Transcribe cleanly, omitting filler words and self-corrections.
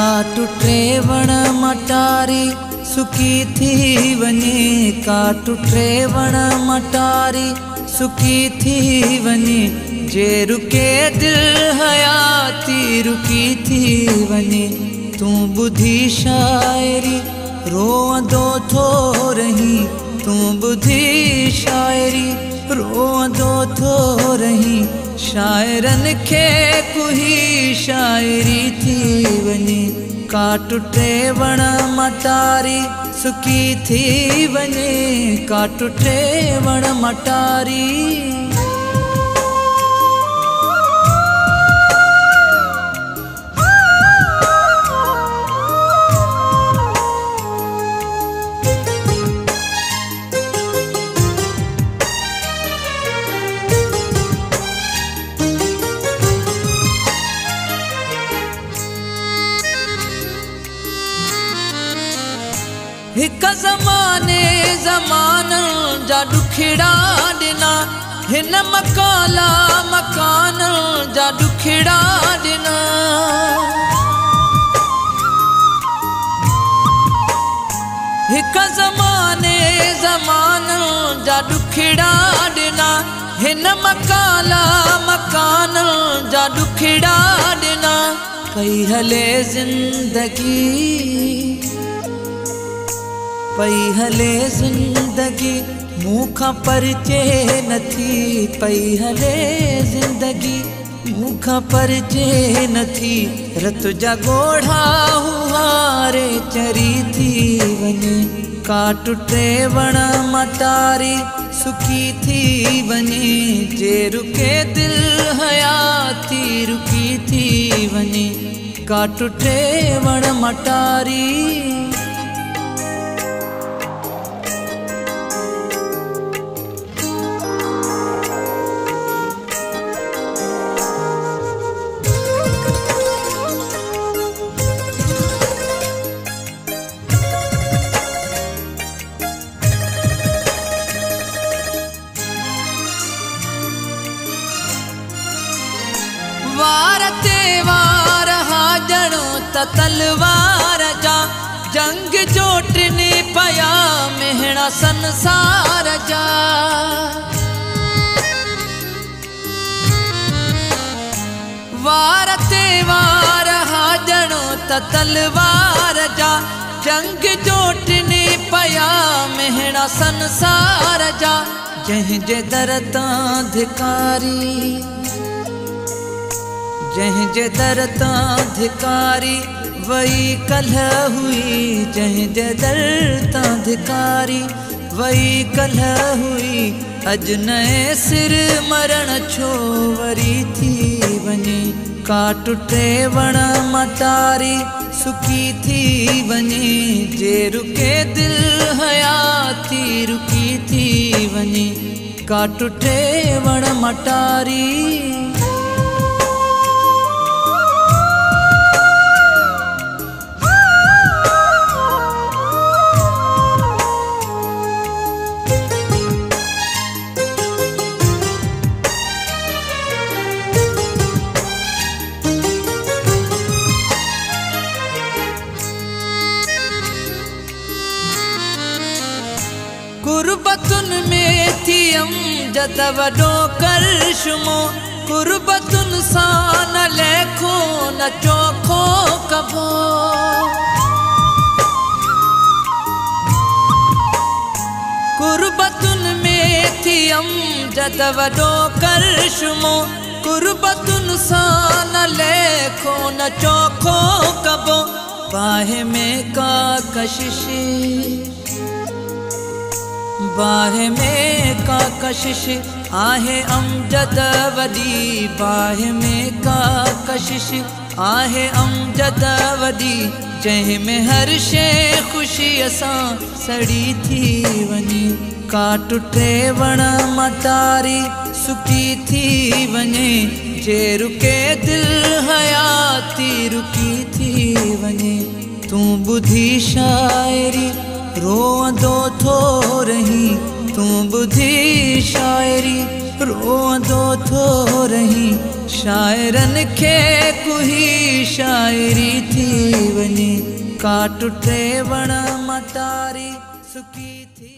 काटु टे वण मटारी सुकी थी वने, काटु टे वण मटारी सुकी थी वने, जे रुके दिल हयाती रुकी थी वने। तू बुधी शायरी रोअंदो थो रही, तू बुधी शायरी रोअंदो थो रही, शायरन खे कुही शायरी थी वने। काटु टे वण मटारी सुकी थी वने, काटु टे वण मटारी। हिक ज़माने ज़माननि जा ॾुखिड़ा ॾिना, हिन मकाला मकाननि जा ॾुखिड़ा ॾिना। हिक ज़माने ज़माननि जा ॾुखिड़ा ॾिना, हिन मकाला मकाननि जा ॾुखिड़ा ॾिना। पई हले ज़िंदगी, पई हले ज़िंदगी मूंखां परिचे नथी, पई हले ज़िंदगी मूंखां परिचे नथी। रत जा ॻोढ़ा हुआरे चरी थी वने, काटु टे वण मटारी सुकी थी वने, जे रुके दिल हयाती रुकी थी वने। काटु टे वण मटारी। वार ते वार हाजणो त तलवार जा, जंग जोटने पया मेहणा संसार जा। वार ते वार हाजणो त तलवार जा, जंग जोटने पया मेहणा संसार जा। जंहिंजे दर तां धिकारी, जंहिंजे दर तां धिकारी वही कल्ह हुई, जंहिंजे दर तां धिकारी वही कल्ह हुई। अॼु नए सिर मरण छो वरी थी वने, काटु टे वण मटारी सुकी थी वने, जे रुके दिल हयाती रुकी थी वने। काटु टे वण मटारी। कुर्बतुन में थियम जद वडो करशुमो, कुर्बतुन सां न लेखो न चोखो कबो। कुर्बतुन में थियम जद वडो करशुमो, कुर्बतुन सां न लेखो न चोखो कबो। बाहे में का कशिश, बाहे में का कशिश आहे अमजद वडी, बाहे में का कशिश आहे अमजद वडी। जंहिं में हर शइ ख़ुशीअ सां सड़ी थी वने, काटु टे वण मटारी सुकी थी वने, जे रुके दिल हयाती रुकी थी वने। तू बुधी शायरी रोअंदो थो रही, तू बुधी शायरी रोअंदो थो रही, शाइरनि खे कुही शाइरी थी वञे का टुटे वण मटारी सुकी थी।